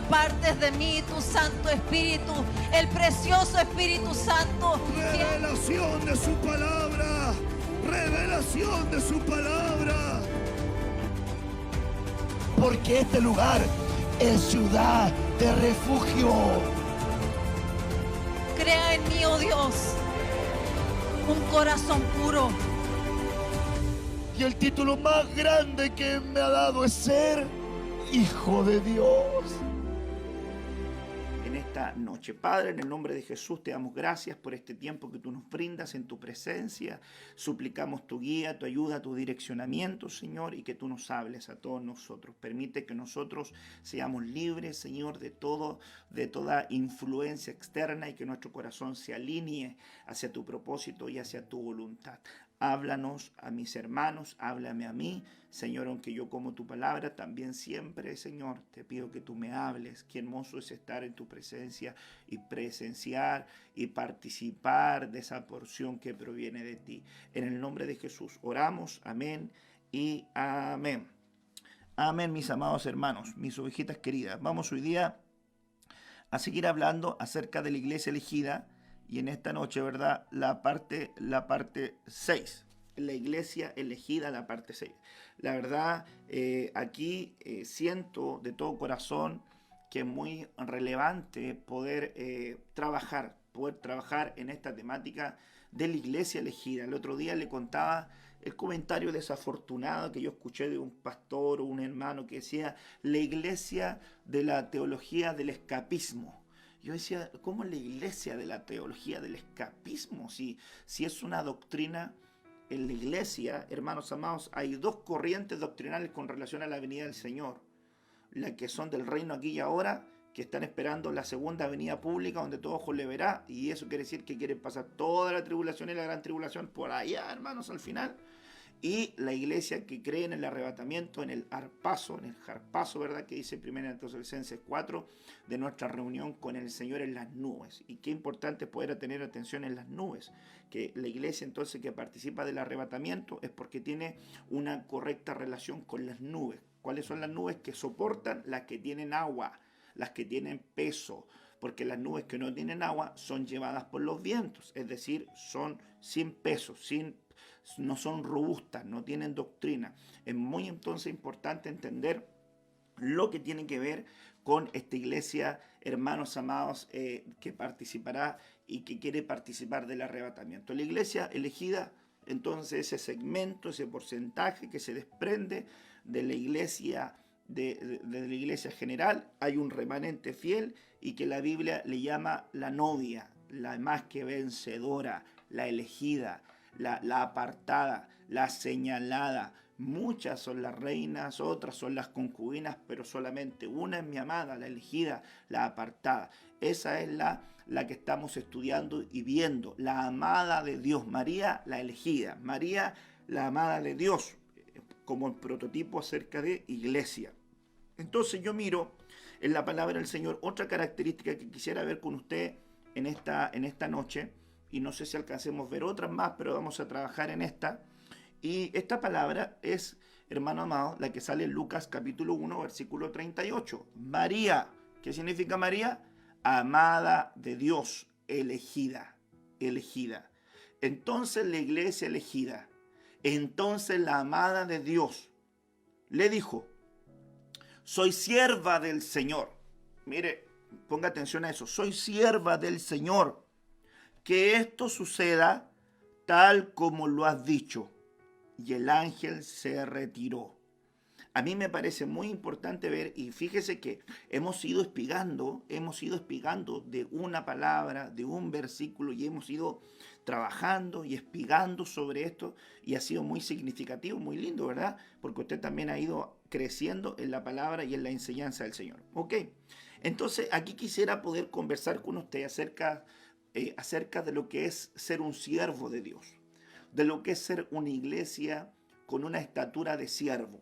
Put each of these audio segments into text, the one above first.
impartes de mí tu Santo Espíritu, el precioso Espíritu Santo. Revelación de su palabra. Revelación de su palabra. Porque este lugar es ciudad de refugio. Crea en mí, oh Dios, un corazón puro. Y el título más grande que me ha dado es ser hijo de Dios. En esta noche, Padre, en el nombre de Jesús, te damos gracias por este tiempo que tú nos brindas en tu presencia. Suplicamos tu guía, tu ayuda, tu direccionamiento, Señor, y que tú nos hables a todos nosotros. Permite que nosotros seamos libres, Señor, de toda influencia externa, y que nuestro corazón se alinee hacia tu propósito y hacia tu voluntad. Háblanos a mis hermanos, háblame a mí, Señor, aunque yo como tu palabra, también siempre, Señor, te pido que tú me hables. Qué hermoso es estar en tu presencia y presenciar y participar de esa porción que proviene de ti. En el nombre de Jesús oramos, amén y amén. Amén, mis amados hermanos, mis ovejitas queridas. Vamos hoy día a seguir hablando acerca de la iglesia elegida. Y en esta noche, ¿verdad? La parte 6. La iglesia elegida, la parte 6. La verdad, aquí siento de todo corazón que es muy relevante poder trabajar en esta temática de la iglesia elegida. El otro día le contaba el comentario desafortunado que yo escuché de un pastor o un hermano que decía: la iglesia de la teología del escapismo. Yo decía, ¿cómo la iglesia de la teología del escapismo? Si es una doctrina, en la iglesia, hermanos amados, hay dos corrientes doctrinales con relación a la venida del Señor. Las que son del reino aquí y ahora, que están esperando la segunda venida pública, donde todo ojo le verá, y eso quiere decir que quieren pasar toda la tribulación y la gran tribulación por allá, hermanos, al final. Y la iglesia que cree en el arrebatamiento, en el harpazo, ¿verdad? Que dice 1 Tesalonicenses 4, de nuestra reunión con el Señor en las nubes. Y qué importante poder tener atención en las nubes. Que la iglesia entonces que participa del arrebatamiento es porque tiene una correcta relación con las nubes. ¿Cuáles son las nubes que soportan? Las que tienen agua, las que tienen peso. Porque las nubes que no tienen agua son llevadas por los vientos. Es decir, son sin peso, no son robustas, no tienen doctrina. Es muy entonces importante entender lo que tiene que ver con esta iglesia, hermanos amados, que participará y que quiere participar del arrebatamiento. La iglesia elegida, entonces, ese segmento, ese porcentaje que se desprende de la iglesia, de la iglesia general. Hay un remanente fiel y que la Biblia le llama la novia, la más que vencedora, la elegida, la apartada, la señalada. Muchas son las reinas, otras son las concubinas, pero solamente una es mi amada, la elegida, la apartada. Esa es la que estamos estudiando y viendo, la amada de Dios. María, la elegida. María, la amada de Dios, como el prototipo acerca de iglesia. Entonces yo miro en la palabra del Señor otra característica que quisiera ver con usted en esta noche. Y no sé si alcancemos a ver otras más, pero vamos a trabajar en esta. Y esta palabra es, hermano amado, la que sale en Lucas capítulo 1, versículo 38. María, ¿qué significa María? Amada de Dios, elegida. Entonces la iglesia elegida, entonces la amada de Dios, le dijo: soy sierva del Señor. Mire, ponga atención a eso. Soy sierva del Señor. Que esto suceda tal como lo has dicho. Y el ángel se retiró. A mí me parece muy importante ver, y fíjese que hemos ido espigando de una palabra, de un versículo, y hemos ido trabajando y espigando sobre esto, y ha sido muy significativo, muy lindo, ¿verdad? Porque usted también ha ido creciendo en la palabra y en la enseñanza del Señor. ¿Ok? Entonces, aquí quisiera poder conversar con usted acerca de lo que es ser un siervo de Dios, de lo que es ser una iglesia con una estatura de siervo.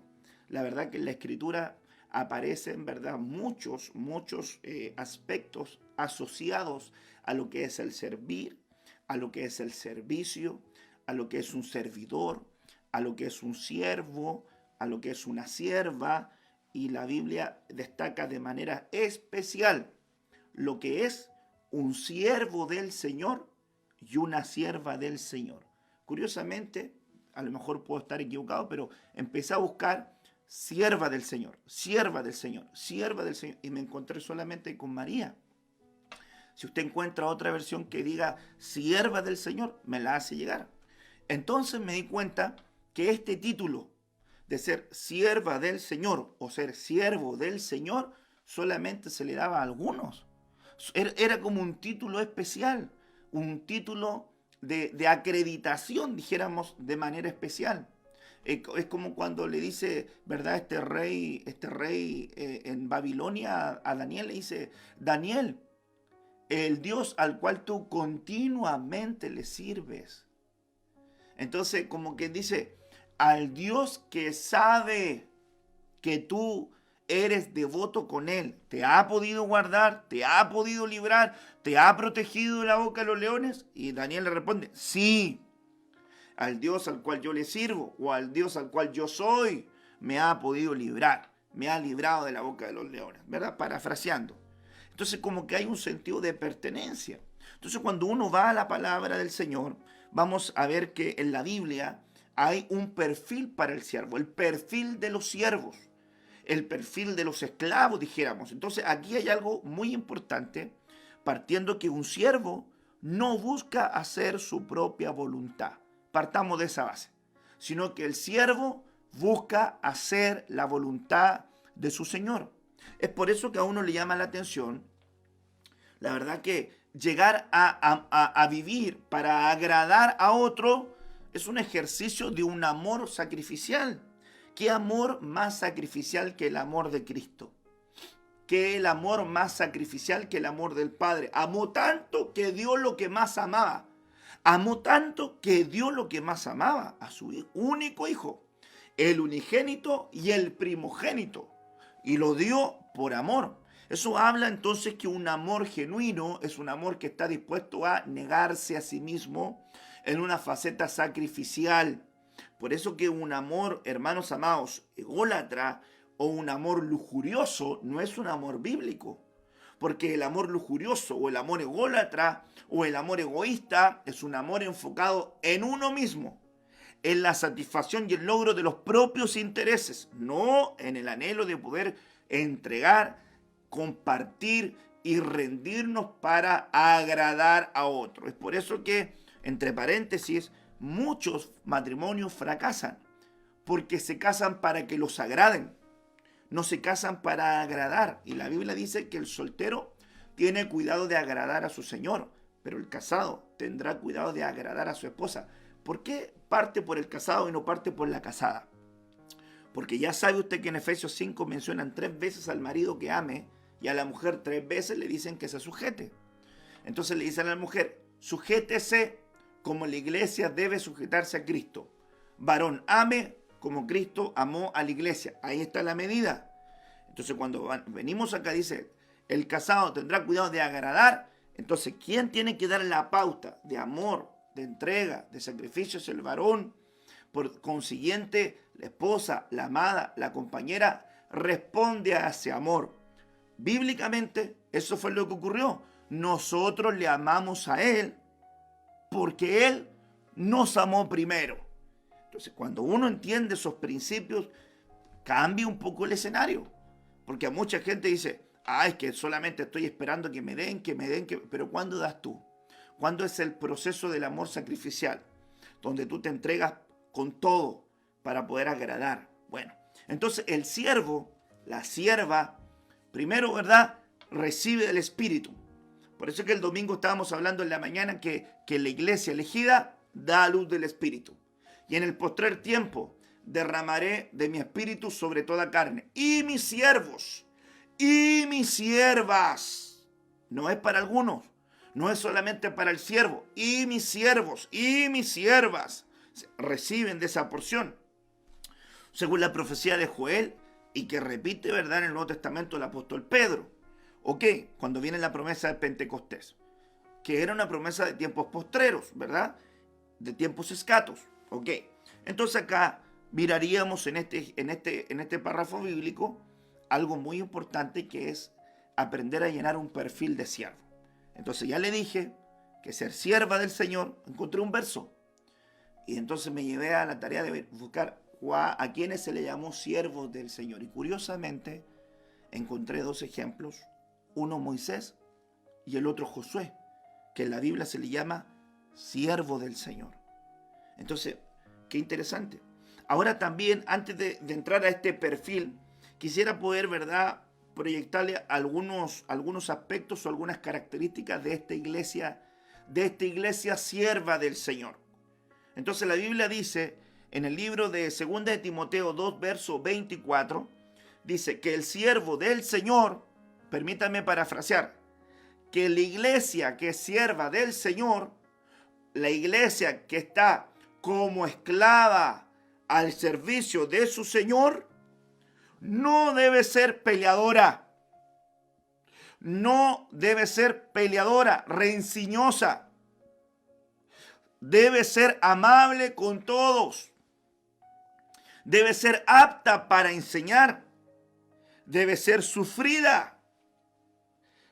La verdad que en la Escritura aparecen, ¿verdad?, muchos aspectos asociados a lo que es el servir, a lo que es el servicio, a lo que es un servidor, a lo que es un siervo, a lo que es una sierva, y la Biblia destaca de manera especial lo que es un siervo del Señor y una sierva del Señor. Curiosamente, a lo mejor puedo estar equivocado, pero empecé a buscar sierva del Señor, sierva del Señor, sierva del Señor, y me encontré solamente con María. Si usted encuentra otra versión que diga sierva del Señor, me la hace llegar. Entonces me di cuenta que este título de ser sierva del Señor o ser siervo del Señor solamente se le daba a algunos. Era como un título especial, un título de acreditación, dijéramos, de manera especial. Es como cuando le dice, ¿verdad? Este rey en Babilonia a Daniel, le dice: Daniel, el Dios al cual tú continuamente le sirves. Entonces, como que dice, al Dios que sabe que tú eres devoto con Él, te ha podido guardar, te ha podido librar, te ha protegido de la boca de los leones. Y Daniel le responde: sí, al Dios al cual yo le sirvo, o al Dios al cual yo soy, me ha podido librar, me ha librado de la boca de los leones, ¿verdad? Parafraseando. Entonces, como que hay un sentido de pertenencia. Entonces, cuando uno va a la palabra del Señor, vamos a ver que en la Biblia hay un perfil para el siervo, el perfil de los siervos, el perfil de los esclavos, dijéramos. Entonces, aquí hay algo muy importante, partiendo que un siervo no busca hacer su propia voluntad. Partamos de esa base. Sino que el siervo busca hacer la voluntad de su Señor. Es por eso que a uno le llama la atención, la verdad, que llegar a vivir para agradar a otro es un ejercicio de un amor sacrificial. ¿Qué amor más sacrificial que el amor de Cristo? ¿Qué el amor más sacrificial que el amor del Padre? Amó tanto que dio lo que más amaba. Amó tanto que dio lo que más amaba, a su único hijo, el unigénito y el primogénito. Y lo dio por amor. Eso habla entonces que un amor genuino es un amor que está dispuesto a negarse a sí mismo en una faceta sacrificial. Por eso que un amor, hermanos amados, ególatra o un amor lujurioso no es un amor bíblico. Porque el amor lujurioso o el amor ególatra o el amor egoísta es un amor enfocado en uno mismo, en la satisfacción y el logro de los propios intereses, no en el anhelo de poder entregar, compartir y rendirnos para agradar a otro. Es por eso que, entre paréntesis, muchos matrimonios fracasan, porque se casan para que los agraden, no se casan para agradar. Y la Biblia dice que el soltero tiene cuidado de agradar a su señor, pero el casado tendrá cuidado de agradar a su esposa. ¿Por qué parte por el casado y no parte por la casada? Porque ya sabe usted que en Efesios 5 mencionan 3 veces al marido que ame y a la mujer 3 veces le dicen que se sujete. Entonces le dicen a la mujer: sujétese como la iglesia debe sujetarse a Cristo. Varón, ame como Cristo amó a la iglesia. Ahí está la medida. Entonces cuando venimos acá dice, el casado tendrá cuidado de agradar. Entonces, ¿quién tiene que dar la pauta de amor, de entrega, de sacrificio? Es el varón. Por consiguiente, la esposa, la amada, la compañera, responde a ese amor. Bíblicamente, eso fue lo que ocurrió. Nosotros le amamos a Él porque Él nos amó primero. Entonces, cuando uno entiende esos principios, cambia un poco el escenario. Porque a mucha gente dice, es que solamente estoy esperando que me den. Pero ¿cuándo das tú? ¿Cuándo es el proceso del amor sacrificial? Donde tú te entregas con todo para poder agradar. Bueno, entonces el siervo, la sierva, primero, ¿verdad?, recibe del Espíritu. Por eso es que el domingo estábamos hablando en la mañana que la iglesia elegida da a luz del Espíritu. Y en el postrer tiempo derramaré de mi Espíritu sobre toda carne. Y mis siervos y mis siervas. No es para algunos, no es solamente para el siervo. Y mis siervos y mis siervas reciben de esa porción. Según la profecía de Joel, y que repite, ¿verdad?, en el Nuevo Testamento el apóstol Pedro. ¿Ok? Cuando viene la promesa de Pentecostés, que era una promesa de tiempos postreros, ¿verdad?, de tiempos escatos. ¿Ok? Entonces acá miraríamos en este párrafo bíblico algo muy importante, que es aprender a llenar un perfil de siervo. Entonces ya le dije que ser sierva del Señor, encontré un verso. Y entonces me llevé a la tarea de buscar a quienes se le llamó siervos del Señor. Y curiosamente encontré dos ejemplos. Uno Moisés y el otro Josué, que en la Biblia se le llama siervo del Señor. Entonces, qué interesante. Ahora también, antes de entrar a este perfil, quisiera poder, ¿verdad?, proyectarle algunos aspectos o algunas características de esta iglesia sierva del Señor. Entonces la Biblia dice, en el libro de 2 de Timoteo 2, verso 24, dice que el siervo del Señor, permítanme parafrasear, que la iglesia que es sierva del Señor, la iglesia que está como esclava al servicio de su Señor, no debe ser peleadora. No debe ser peleadora, rencillosa. Debe ser amable con todos. Debe ser apta para enseñar. Debe ser sufrida.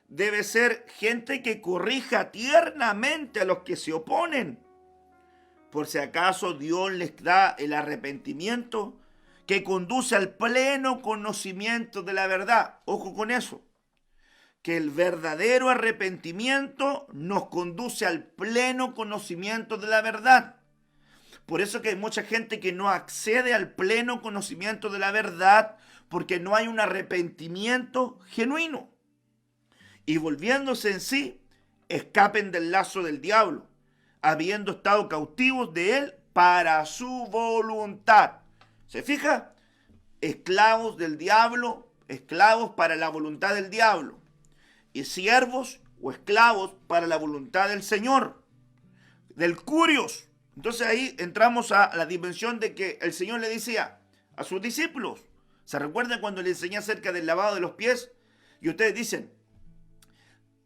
Debe ser gente que corrija tiernamente a los que se oponen. Por si acaso Dios les da el arrepentimiento que conduce al pleno conocimiento de la verdad. Ojo con eso. Que el verdadero arrepentimiento nos conduce al pleno conocimiento de la verdad. Por eso que hay mucha gente que no accede al pleno conocimiento de la verdad, porque no hay un arrepentimiento genuino. Y volviéndose en sí, escapen del lazo del diablo, habiendo estado cautivos de él para su voluntad. ¿Se fija? Esclavos del diablo, esclavos para la voluntad del diablo. Y siervos o esclavos para la voluntad del Señor, del Curios. Entonces ahí entramos a la dimensión de que el Señor le decía a sus discípulos. ¿Se recuerdan cuando le enseñé acerca del lavado de los pies? Y ustedes dicen,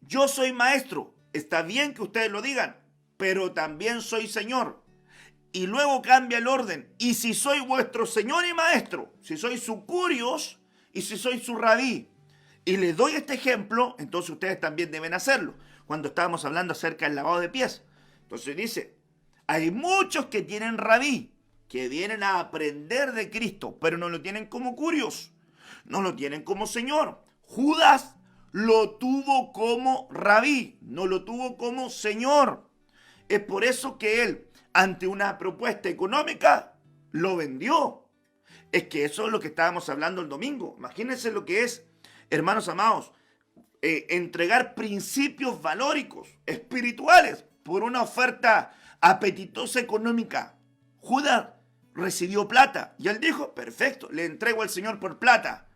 yo soy maestro. Está bien que ustedes lo digan, pero también soy Señor. Y luego cambia el orden. Y si soy vuestro Señor y Maestro, si soy su Curios y si soy su Rabí, y les doy este ejemplo, entonces ustedes también deben hacerlo. Cuando estábamos hablando acerca del lavado de pies. Entonces dice, hay muchos que tienen Rabí, que vienen a aprender de Cristo, pero no lo tienen como Curios, no lo tienen como Señor. Judas lo tuvo como Rabí, no lo tuvo como Señor. Es por eso que él, ante una propuesta económica, lo vendió. Es que eso es lo que estábamos hablando el domingo. Imagínense lo que es, hermanos amados, entregar principios valóricos, espirituales, por una oferta apetitosa económica. Judas recibió plata y él dijo, perfecto, le entrego al Señor por plata.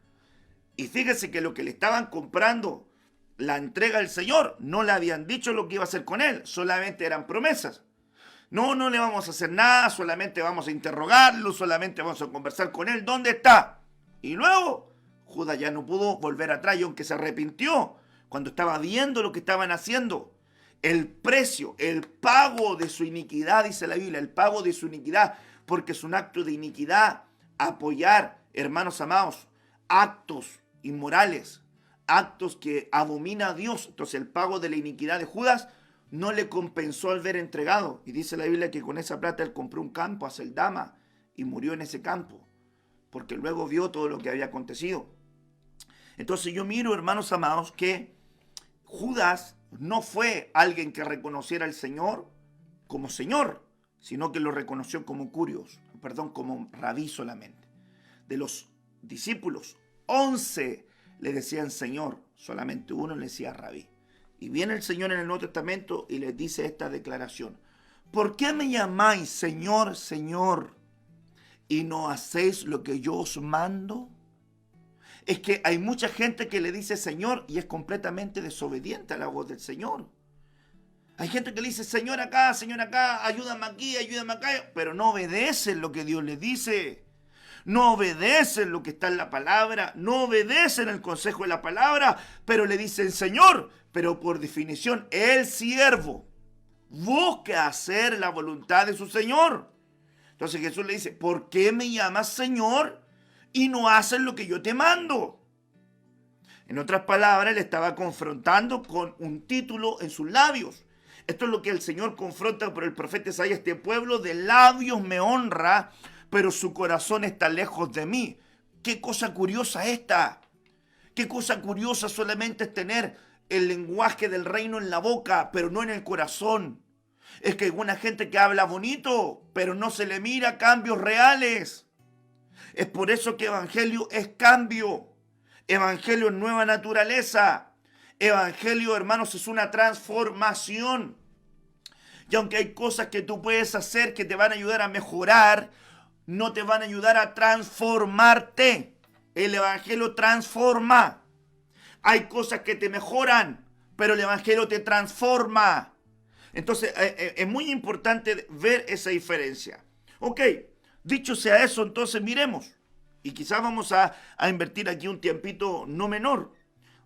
Y fíjese que lo que le estaban comprando, la entrega al Señor, no le habían dicho lo que iba a hacer con él, solamente eran promesas. No le vamos a hacer nada, solamente vamos a interrogarlo, solamente vamos a conversar con él. ¿Dónde está? Y luego Judas ya no pudo volver atrás, y aunque se arrepintió cuando estaba viendo lo que estaban haciendo, el precio, el pago de su iniquidad, dice la Biblia, el pago de su iniquidad, porque es un acto de iniquidad apoyar, hermanos amados, actos inmorales, actos que abomina a Dios. Entonces el pago de la iniquidad de Judas no le compensó al ver entregado. Y dice la Biblia que con esa plata él compró un campo a Celdama y murió en ese campo, porque luego vio todo lo que había acontecido. Entonces yo miro, hermanos amados, que Judas no fue alguien que reconociera al Señor como Señor, sino que lo reconoció como como Rabí solamente. De los discípulos, 11 le decían Señor, solamente uno le decía Rabí. Y viene el Señor en el Nuevo Testamento y les dice esta declaración: ¿por qué me llamáis Señor, Señor, y no hacéis lo que yo os mando? Es que hay mucha gente que le dice Señor y es completamente desobediente a la voz del Señor. Hay gente que le dice Señor acá, ayúdame aquí, ayúdame acá, pero no obedecen lo que Dios les dice. No obedecen lo que está en la palabra, no obedecen el consejo de la palabra, pero le dicen Señor. Pero por definición, el siervo busca hacer la voluntad de su Señor. Entonces Jesús le dice, ¿por qué me llamas Señor y no haces lo que yo te mando? En otras palabras, le estaba confrontando con un título en sus labios. Esto es lo que el Señor confronta por el profeta Isaías. Este pueblo de labios me honra, pero su corazón está lejos de mí. Qué cosa curiosa esta. Qué cosa curiosa solamente es tener el lenguaje del reino en la boca, pero no en el corazón. Es que hay una gente que habla bonito, pero no se le mira cambios reales. Es por eso que evangelio es cambio. Evangelio es nueva naturaleza. Evangelio, hermanos, es una transformación. Y aunque hay cosas que tú puedes hacer que te van a ayudar a mejorar, no te van a ayudar a transformarte. El evangelio transforma. Hay cosas que te mejoran, pero el evangelio te transforma. Entonces, es muy importante ver esa diferencia. Ok, dicho sea eso, entonces miremos. Y quizás vamos a invertir aquí un tiempito no menor.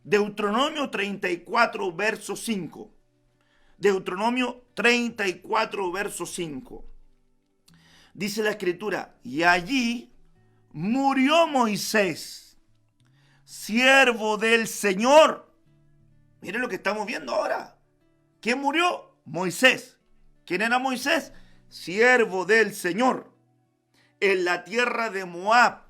Deuteronomio 34, verso 5. Deuteronomio 34, verso 5. Dice la escritura, y allí murió Moisés, siervo del Señor. Miren lo que estamos viendo ahora. ¿Quién murió? Moisés. ¿Quién era Moisés? Siervo del Señor. En la tierra de Moab.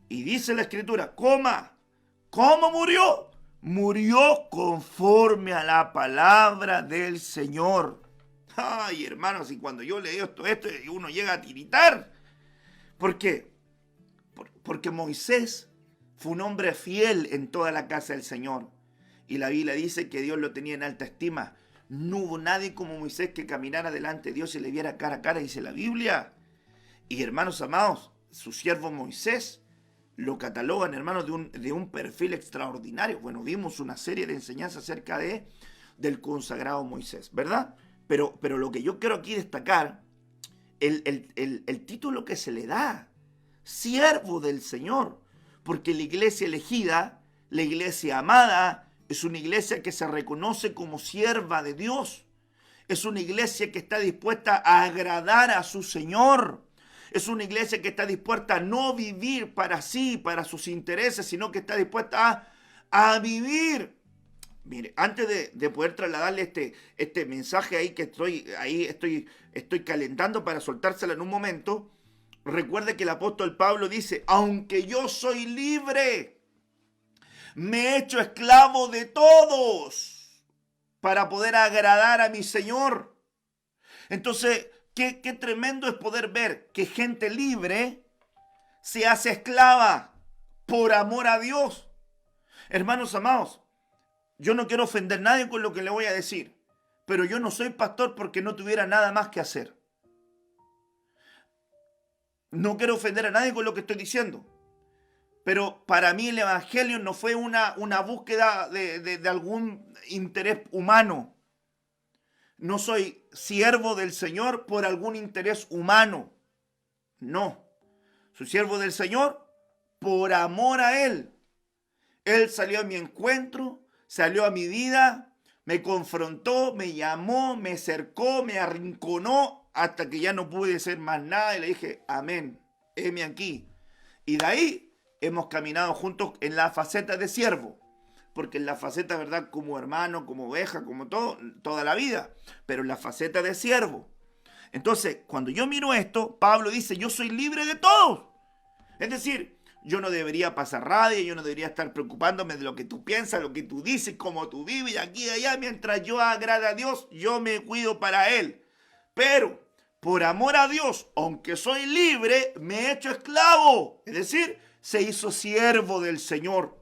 Y dice la escritura, ¿cómo murió? Murió conforme a la palabra del Señor. Ay, hermanos, y cuando yo leo esto, uno llega a tiritar. ¿Por qué? Porque Moisés fue un hombre fiel en toda la casa del Señor. Y la Biblia dice que Dios lo tenía en alta estima. No hubo nadie como Moisés que caminara delante de Dios y le viera cara a cara, dice la Biblia. Y hermanos amados, su siervo Moisés lo catalogan, hermanos, de un perfil extraordinario. Bueno, vimos una serie de enseñanzas acerca del consagrado Moisés, ¿verdad? Pero lo que yo quiero aquí destacar, el título que se le da, siervo del Señor, porque la iglesia elegida, la iglesia amada, es una iglesia que se reconoce como sierva de Dios. Es una iglesia que está dispuesta a agradar a su Señor. Es una iglesia que está dispuesta a no vivir para sí, para sus intereses, sino que está dispuesta a vivir. Mire, antes de poder trasladarle este mensaje ahí que estoy calentando para soltárselo en un momento, recuerde que el apóstol Pablo dice, aunque yo soy libre, me he hecho esclavo de todos para poder agradar a mi Señor. Entonces, qué tremendo es poder ver que gente libre se hace esclava por amor a Dios. Hermanos amados, yo no quiero ofender a nadie con lo que le voy a decir, pero yo no soy pastor porque no tuviera nada más que hacer. No quiero ofender a nadie con lo que estoy diciendo, pero para mí el evangelio no fue una búsqueda de algún interés humano. No soy siervo del Señor por algún interés humano. No. Soy siervo del Señor por amor a Él. Él salió a mi encuentro, salió a mi vida, me confrontó, me llamó, me cercó, me arrinconó hasta que ya no pude ser más nada y le dije, amén, heme aquí. Y de ahí hemos caminado juntos en la faceta de siervo. Porque en la faceta, ¿verdad? Como hermano, como oveja, como todo, toda la vida. Pero en la faceta de siervo. Entonces, cuando yo miro esto, Pablo dice, yo soy libre de todos. Es decir, yo no debería pasar rabia, yo no debería estar preocupándome de lo que tú piensas, lo que tú dices, cómo tú vives, aquí y allá. Mientras yo agrade a Dios, yo me cuido para Él. Pero, por amor a Dios, aunque soy libre, me he hecho esclavo. Es decir, se hizo siervo del Señor.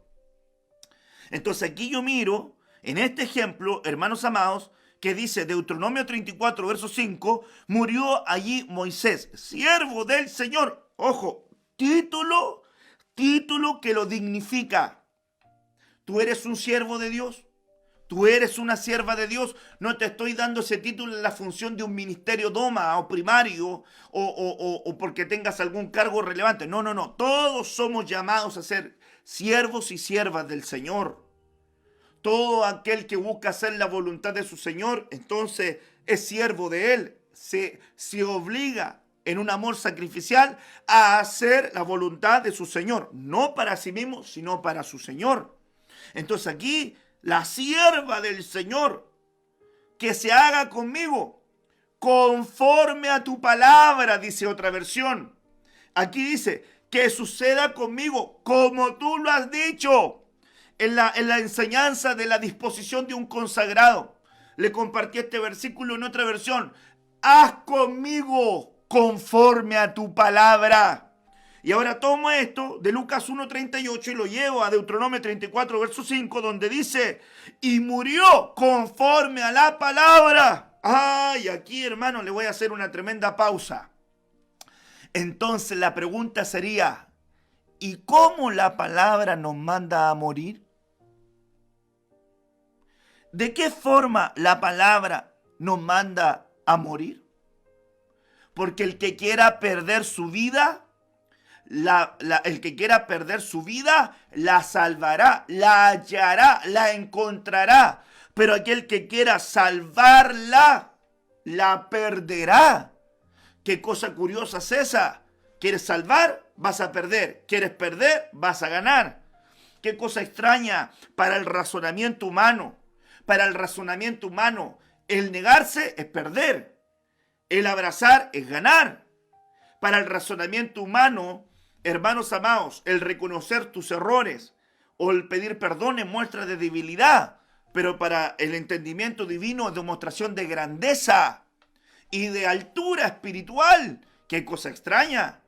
Entonces aquí yo miro, en este ejemplo, hermanos amados, que dice Deuteronomio 34, verso 5, murió allí Moisés, siervo del Señor. Ojo, título que lo dignifica. ¿Tú eres un siervo de Dios? ¿Tú eres una sierva de Dios? No te estoy dando ese título en la función de un ministerio doma o primario o porque tengas algún cargo relevante. No. Todos somos llamados a ser siervos y siervas del Señor. Todo aquel que busca hacer la voluntad de su Señor, entonces es siervo de Él. Se obliga en un amor sacrificial a hacer la voluntad de su Señor. No para sí mismo, sino para su Señor. Entonces aquí, la sierva del Señor, que se haga conmigo conforme a tu palabra, dice otra versión. Aquí dice, que suceda conmigo como tú lo has dicho. En la enseñanza de la disposición de un consagrado, le compartí este versículo en otra versión. Haz conmigo conforme a tu palabra. Y ahora tomo esto de Lucas 1:38 y lo llevo a Deuteronomio 34, verso 5, donde dice, y murió conforme a la palabra. Ay, aquí, hermano, le voy a hacer una tremenda pausa. Entonces la pregunta sería, ¿y cómo la palabra nos manda a morir? ¿De qué forma la palabra nos manda a morir? Porque el que quiera perder su vida, el que quiera perder su vida, la salvará, la hallará, la encontrará. Pero aquel que quiera salvarla, la perderá. ¿Qué cosa curiosa es esa? ¿Quieres salvar? Vas a perder. ¿Quieres perder? Vas a ganar. ¿Qué cosa extraña para el razonamiento humano? Para el razonamiento humano, el negarse es perder. El abrazar es ganar. Para el razonamiento humano, hermanos amados, el reconocer tus errores o el pedir perdón es muestra de debilidad. Pero para el entendimiento divino es demostración de grandeza y de altura espiritual. ¿Qué cosa extraña?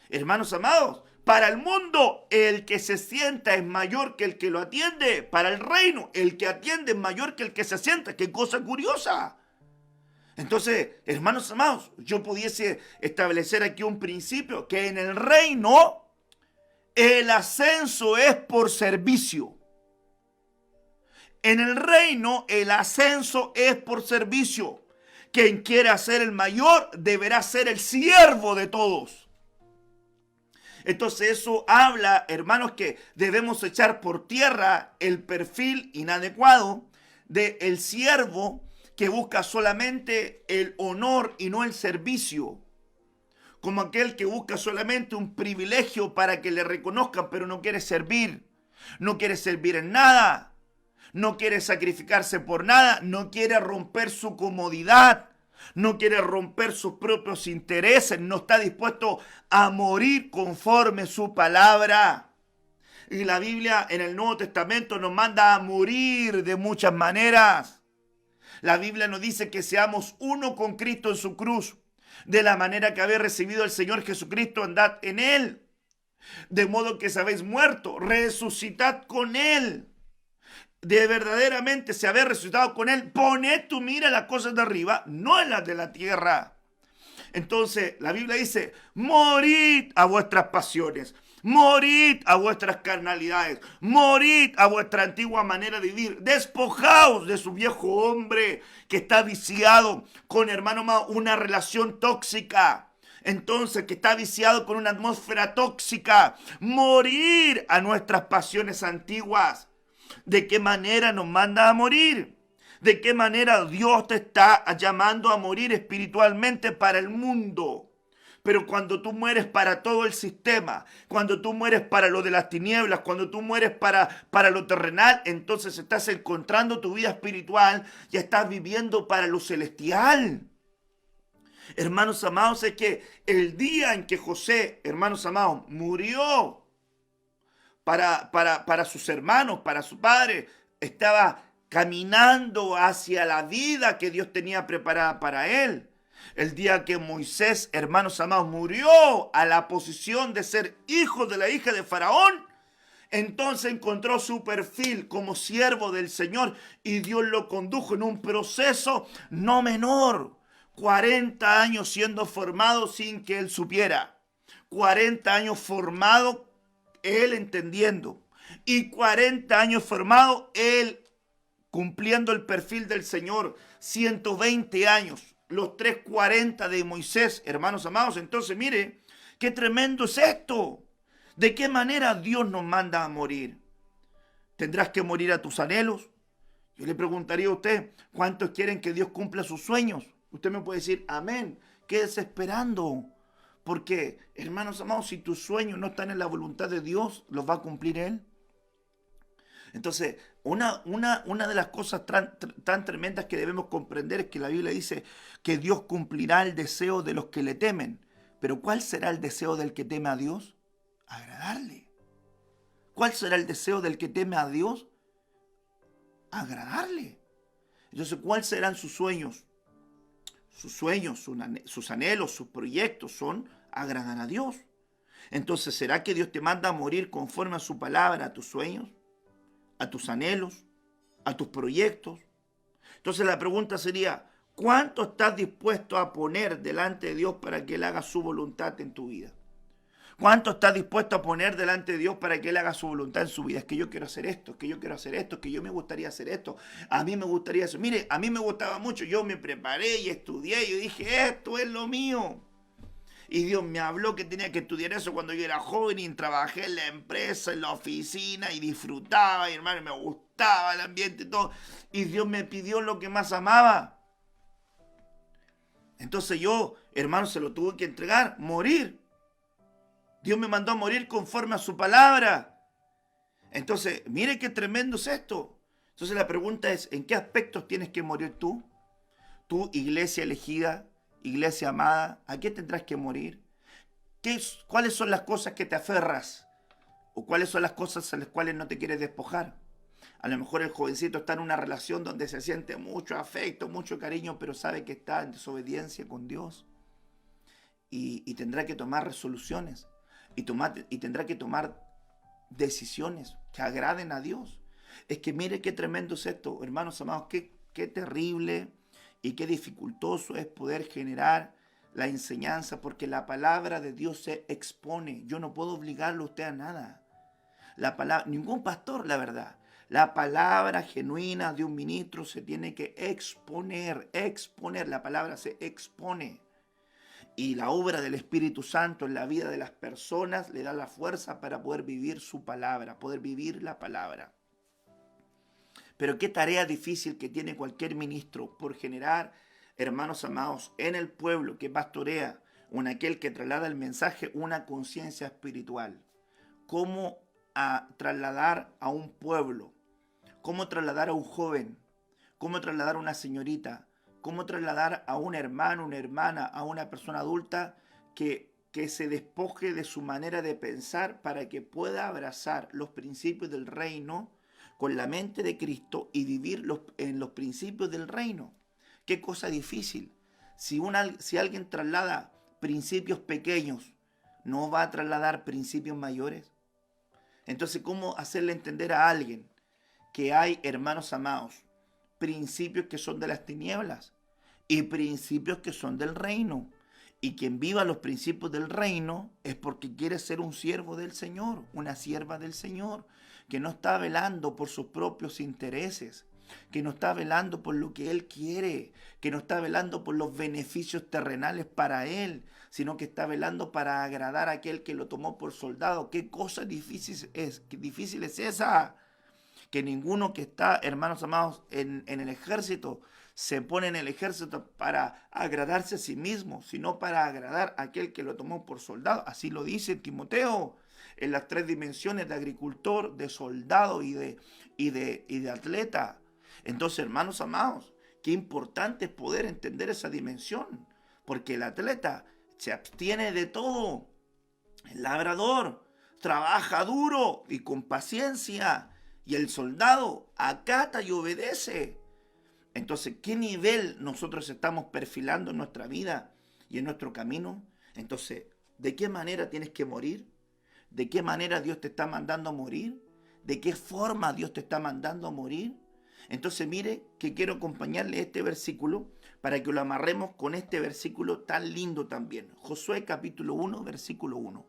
Hermanos amados, para el mundo, el que se sienta es mayor que el que lo atiende. Para el reino, el que atiende es mayor que el que se sienta. ¡Qué cosa curiosa! Entonces, hermanos amados, yo pudiese establecer aquí un principio, que en el reino, el ascenso es por servicio. En el reino, el ascenso es por servicio. Quien quiera ser el mayor, deberá ser el siervo de todos. Entonces eso habla, hermanos, que debemos echar por tierra el perfil inadecuado del siervo que busca solamente el honor y no el servicio. Como aquel que busca solamente un privilegio para que le reconozcan, pero no quiere servir. No quiere servir en nada. No quiere sacrificarse por nada. No quiere romper su comodidad. No quiere romper sus propios intereses, no está dispuesto a morir conforme su palabra. Y la Biblia en el Nuevo Testamento nos manda a morir de muchas maneras. La Biblia nos dice que seamos uno con Cristo en su cruz. De la manera que habéis recibido al Señor Jesucristo, andad en Él. De modo que se habéis muerto, resucitad con Él. De verdaderamente se habéis resucitado con Él, poned tu mira en las cosas de arriba, no en las de la tierra. Entonces la Biblia dice, morid a vuestras pasiones, morid a vuestras carnalidades, morid a vuestra antigua manera de vivir, despojaos de su viejo hombre que está viciado con, hermano, una relación tóxica. Entonces, que está viciado con una atmósfera tóxica, morir a nuestras pasiones antiguas. ¿De qué manera nos manda a morir? ¿De qué manera Dios te está llamando a morir espiritualmente para el mundo? Pero cuando tú mueres para todo el sistema, cuando tú mueres para lo de las tinieblas, cuando tú mueres para lo terrenal, entonces estás encontrando tu vida espiritual y estás viviendo para lo celestial. Hermanos amados, es que el día en que José, hermanos amados, murió para sus hermanos, para su padre, estaba caminando hacia la vida que Dios tenía preparada para él. El día que Moisés, hermanos amados, murió a la posición de ser hijo de la hija de Faraón, entonces encontró su perfil como siervo del Señor y Dios lo condujo en un proceso no menor. 40 años siendo formado sin que él supiera. 40 años formado él entendiendo, y 40 años formado él cumpliendo el perfil del Señor. 120 años, los 340 de Moisés, hermanos amados. Entonces mire, qué tremendo es esto. ¿De qué manera Dios nos manda a morir? ¿Tendrás que morir a tus anhelos? Yo le preguntaría a usted, ¿cuántos quieren que Dios cumpla sus sueños? Usted me puede decir, amén, quédese esperando. Porque, hermanos amados, si tus sueños no están en la voluntad de Dios, ¿los va a cumplir Él? Entonces, una de las cosas tan tremendas que debemos comprender es que la Biblia dice que Dios cumplirá el deseo de los que le temen. Pero ¿cuál será el deseo del que teme a Dios? Agradarle. ¿Cuál será el deseo del que teme a Dios? Agradarle. Entonces, ¿cuáles serán sus sueños? Sus sueños, sus anhelos, sus proyectos son agradar a Dios. Entonces, ¿será que Dios te manda a morir conforme a su palabra, a tus sueños, a tus anhelos, a tus proyectos? Entonces la pregunta sería, ¿cuánto estás dispuesto a poner delante de Dios para que Él haga su voluntad en tu vida? ¿Cuánto estás dispuesto a poner delante de Dios para que Él haga su voluntad en su vida? Es que yo quiero hacer esto, es que yo quiero hacer esto, es que yo me gustaría hacer esto, a mí me gustaría eso. Mire, a mí me gustaba mucho, yo me preparé y estudié, y yo dije, esto es lo mío. Y Dios me habló que tenía que estudiar eso cuando yo era joven y trabajé en la empresa, en la oficina y disfrutaba, y hermano, me gustaba el ambiente y todo. Y Dios me pidió lo que más amaba. Entonces yo, hermano, se lo tuve que entregar, morir. Dios me mandó a morir conforme a su palabra. Entonces, mire qué tremendo es esto. Entonces la pregunta es, ¿en qué aspectos tienes que morir tú? Tú, iglesia elegida, iglesia amada, ¿a qué tendrás que morir? ¿Cuáles son las cosas que te aferras? ¿O cuáles son las cosas a las cuales no te quieres despojar? A lo mejor el jovencito está en una relación donde se siente mucho afecto, mucho cariño, pero sabe que está en desobediencia con Dios. Y tendrá que tomar resoluciones. Y tendrá que tomar decisiones que agraden a Dios. Es que mire qué tremendo es esto, hermanos amados, qué terrible y qué dificultoso es poder generar la enseñanza, porque la palabra de Dios se expone. Yo no puedo obligarlo a usted a nada. Ningún pastor, la verdad. La palabra genuina de un ministro se tiene que exponer. La palabra se expone. Y la obra del Espíritu Santo en la vida de las personas le da la fuerza para poder vivir su palabra, poder vivir la palabra. Pero qué tarea difícil que tiene cualquier ministro por generar, hermanos amados, en el pueblo que pastorea, o aquel que traslada el mensaje, una conciencia espiritual. ¿Cómo trasladar a un pueblo? ¿Cómo trasladar a un joven? ¿Cómo trasladar a una señorita? ¿Cómo trasladar a un hermano, una hermana, a una persona adulta que se despoje de su manera de pensar para que pueda abrazar los principios del reino con la mente de Cristo y vivir en los principios del reino? Qué cosa difícil. Si alguien traslada principios pequeños, ¿no va a trasladar principios mayores? Entonces, ¿cómo hacerle entender a alguien que hay, hermanos amados, principios que son de las tinieblas y principios que son del reino? Y quien viva los principios del reino es porque quiere ser un siervo del Señor, una sierva del Señor, que no está velando por sus propios intereses, que no está velando por lo que Él quiere, que no está velando por los beneficios terrenales para Él, sino que está velando para agradar a aquel que lo tomó por soldado. ¿Qué cosa difícil es? ¿Qué difícil es esa? Que ninguno que está, hermanos amados, en el ejército, se pone en el ejército para agradarse a sí mismo, sino para agradar a aquel que lo tomó por soldado. Así lo dice Timoteo, en las 3 dimensiones de agricultor, de soldado y de atleta. Entonces, hermanos amados, qué importante es poder entender esa dimensión, porque el atleta se abstiene de todo. El labrador trabaja duro y con paciencia, y el soldado acata y obedece. Entonces, ¿qué nivel nosotros estamos perfilando en nuestra vida y en nuestro camino? Entonces, ¿de qué manera tienes que morir? ¿De qué manera Dios te está mandando a morir? ¿De qué forma Dios te está mandando a morir? Entonces, mire que quiero acompañarle este versículo para que lo amarremos con este versículo tan lindo también. Josué capítulo 1, versículo 1.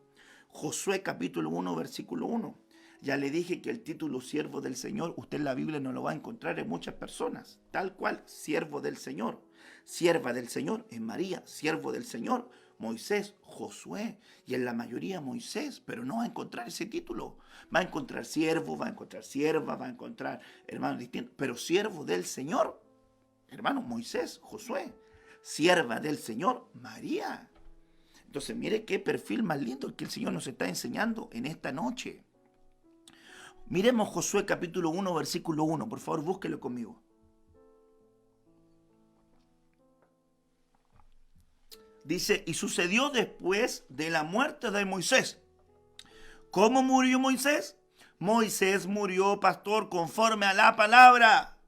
Josué capítulo 1, versículo 1. Ya le dije que el título siervo del Señor, usted en la Biblia no lo va a encontrar en muchas personas. Tal cual, siervo del Señor. Sierva del Señor es María, siervo del Señor, Moisés, Josué, y en la mayoría Moisés, pero no va a encontrar ese título. Va a encontrar siervo, va a encontrar sierva, va a encontrar hermanos distintos, pero siervo del Señor, hermano Moisés, Josué, sierva del Señor, María. Entonces mire qué perfil más lindo que el Señor nos está enseñando en esta noche. Miremos Josué capítulo 1, versículo 1. Por favor, búsquelo conmigo. Dice, y sucedió después de la muerte de Moisés. ¿Cómo murió Moisés? Moisés murió, pastor, conforme a la palabra.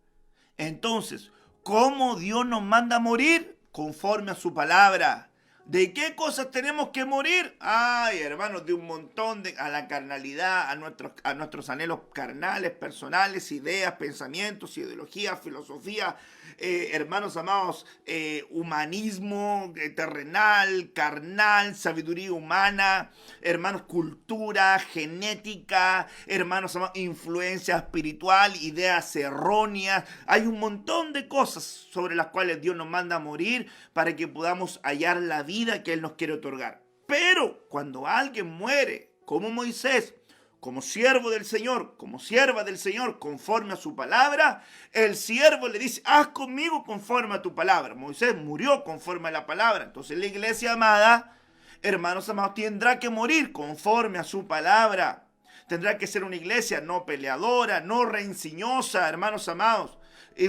Entonces, ¿cómo Dios nos manda a morir? Conforme a su palabra. ¿De qué cosas tenemos que morir? Ay, hermanos, de un montón a la carnalidad, a nuestros anhelos carnales, personales, ideas, pensamientos, ideologías, filosofía, hermanos amados, humanismo terrenal, carnal, sabiduría humana, hermanos, cultura, genética, hermanos amados, influencia espiritual, ideas erróneas. Hay un montón de cosas sobre las cuales Dios nos manda a morir para que podamos hallar la vida que Él nos quiere otorgar. Pero cuando alguien muere, como Moisés, como siervo del Señor, como sierva del Señor, conforme a su palabra, el siervo le dice, haz conmigo conforme a tu palabra. Moisés murió conforme a la palabra. Entonces la iglesia amada, hermanos amados, tendrá que morir conforme a su palabra. Tendrá que ser una iglesia no peleadora, no rencillosa, hermanos amados.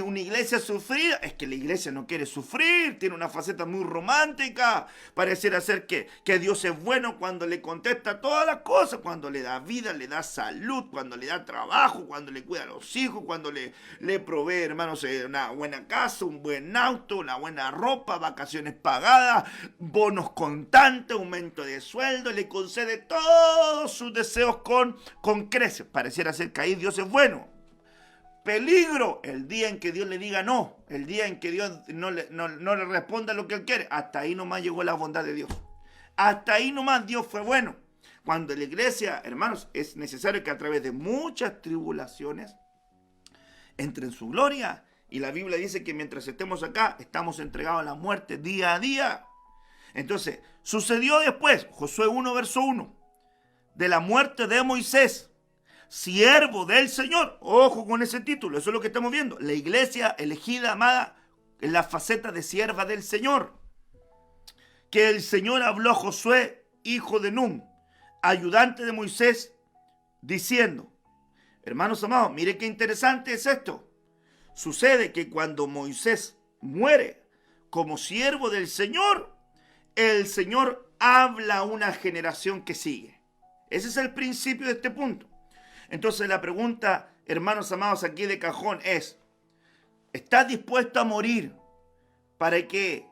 Una iglesia sufrida, es que la iglesia no quiere sufrir, tiene una faceta muy romántica, pareciera ser que Dios es bueno cuando le contesta todas las cosas, cuando le da vida, le da salud, cuando le da trabajo, cuando le cuida a los hijos, cuando le provee, hermanos, una buena casa, un buen auto, una buena ropa, vacaciones pagadas, bonos constantes, aumento de sueldo, le concede todos sus deseos con creces. Pareciera ser que ahí Dios es bueno. Peligro el día en que Dios le diga no, el día en que Dios no le responda lo que Él quiere. Hasta ahí nomás llegó la bondad de Dios. Hasta ahí nomás Dios fue bueno. Cuando la iglesia, hermanos, es necesario que a través de muchas tribulaciones entre en su gloria. Y la Biblia dice que mientras estemos acá, estamos entregados a la muerte día a día. Entonces, sucedió después, Josué 1, verso 1, de la muerte de Moisés, siervo del Señor. Ojo con ese título, eso es lo que estamos viendo. La iglesia elegida, amada, en la faceta de sierva del Señor. Que el Señor habló a Josué, hijo de Nun, ayudante de Moisés, diciendo, hermanos amados, mire qué interesante es esto. Sucede que cuando Moisés muere como siervo del Señor, el Señor habla a una generación que sigue. Ese es el principio de este punto. Entonces la pregunta, hermanos amados, aquí de cajón es, ¿estás dispuesto a morir para que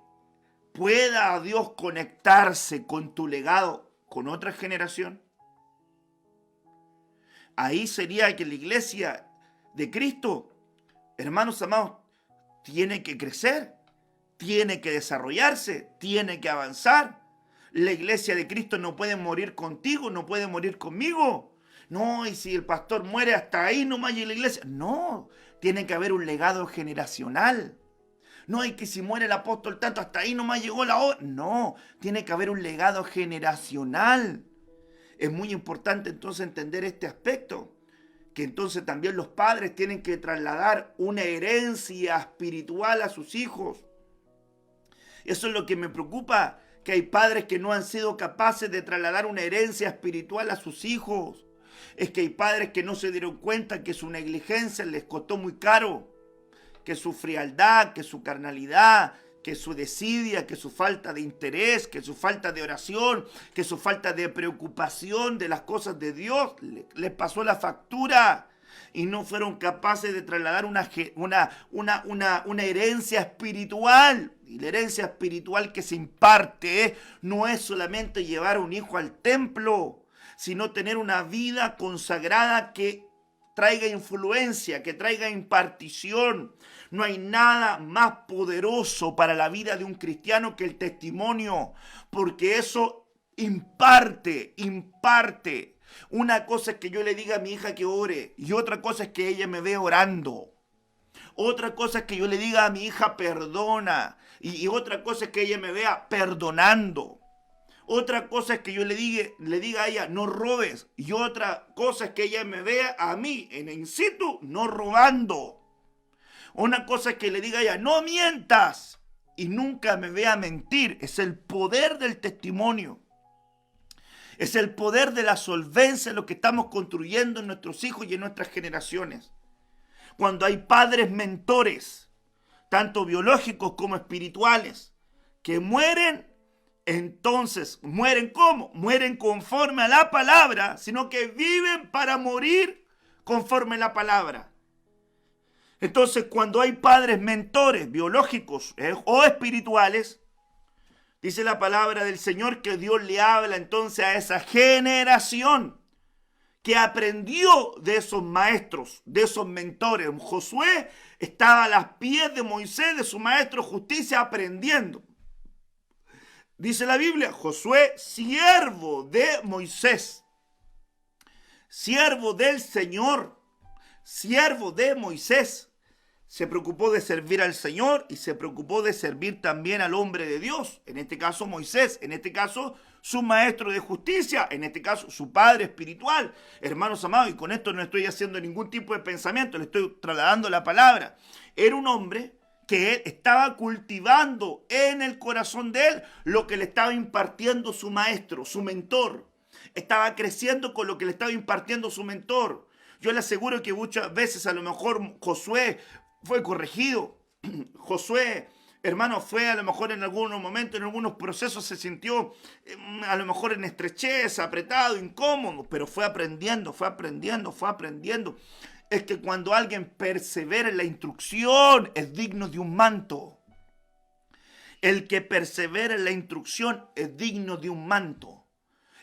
pueda Dios conectarse con tu legado con otra generación? Ahí sería que la iglesia de Cristo, hermanos amados, tiene que crecer, tiene que desarrollarse, tiene que avanzar. La iglesia de Cristo no puede morir contigo, no puede morir conmigo. No, y si el pastor muere hasta ahí nomás y la iglesia. No, tiene que haber un legado generacional. No, y que si muere el apóstol tanto, hasta ahí nomás llegó la obra. No, tiene que haber un legado generacional. Es muy importante entonces entender este aspecto. Que entonces también los padres tienen que trasladar una herencia espiritual a sus hijos. Eso es lo que me preocupa, que hay padres que no han sido capaces de trasladar una herencia espiritual a sus hijos. Es que hay padres que no se dieron cuenta que su negligencia les costó muy caro, que su frialdad, que su carnalidad, que su desidia, que su falta de interés, que su falta de oración, que su falta de preocupación de las cosas de Dios, les pasó la factura y no fueron capaces de trasladar una herencia espiritual. Y la herencia espiritual que se imparte no es solamente llevar a un hijo al templo, sino tener una vida consagrada que traiga influencia, que traiga impartición. No hay nada más poderoso para la vida de un cristiano que el testimonio, porque eso imparte. Una cosa es que yo le diga a mi hija que ore y otra cosa es que ella me vea orando. Otra cosa es que yo le diga a mi hija perdona y otra cosa es que ella me vea perdonando. Otra cosa es que yo le diga a ella no robes y otra cosa es que ella me vea a mí in situ no robando. Una cosa es que le diga a ella no mientas y nunca me vea mentir. Es el poder del testimonio. Es el poder de la solvencia lo que estamos construyendo en nuestros hijos y en nuestras generaciones. Cuando hay padres mentores, tanto biológicos como espirituales, que mueren, entonces, ¿mueren cómo? Mueren conforme a la palabra, sino que viven para morir conforme a la palabra. Entonces, cuando hay padres mentores biológicos o espirituales, dice la palabra del Señor que Dios le habla entonces a esa generación que aprendió de esos maestros, de esos mentores. Josué estaba a los pies de Moisés, de su maestro justicia, aprendiendo. Dice la Biblia, Josué, siervo de Moisés, siervo del Señor, siervo de Moisés, se preocupó de servir al Señor y se preocupó de servir también al hombre de Dios, en este caso Moisés, en este caso su maestro de justicia, en este caso su padre espiritual. Hermanos amados, y con esto no estoy haciendo ningún tipo de pensamiento, le estoy trasladando la palabra. Era un hombre que él estaba cultivando en el corazón de él lo que le estaba impartiendo su maestro, su mentor. Estaba creciendo con lo que le estaba impartiendo su mentor. Yo le aseguro que muchas veces a lo mejor Josué fue corregido. Josué, hermano, fue a lo mejor en algunos momentos, en algunos procesos se sintió a lo mejor en estrechez, apretado, incómodo, pero fue aprendiendo. Es que cuando alguien persevera en la instrucción es digno de un manto. El que persevera en la instrucción es digno de un manto.